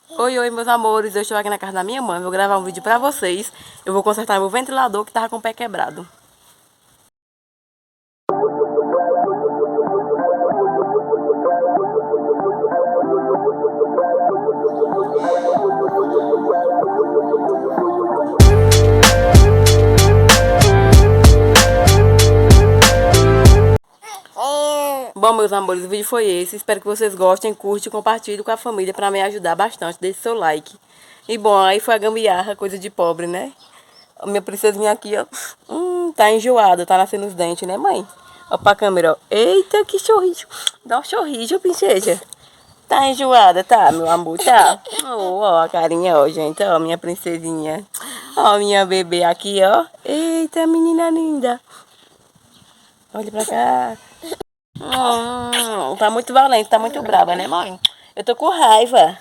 Oi, oi, meus amores. Eu estou aqui na casa da minha mãe. Vou gravar um vídeo pra vocês. Eu vou consertar meu ventilador que tava com o pé quebrado. Bom, meus amores, o vídeo foi esse. Espero que vocês gostem, curte e compartilhem com a família pra me ajudar bastante. Deixe seu like. E bom, aí foi a gambiarra, coisa de pobre, né? A minha princesinha aqui, ó. Tá enjoada, tá nascendo os dentes, né, mãe? Ó pra câmera, ó. Eita, que sorriso. Dá um sorriso, princesa. Tá enjoada, tá, meu amor? Tá. Ó, a carinha, ó, gente. Ó, minha princesinha. Ó, minha bebê aqui, ó. Eita, menina linda. Olha pra cá. Tá muito valente, tá muito brava, né, mãe? Eu tô com raiva.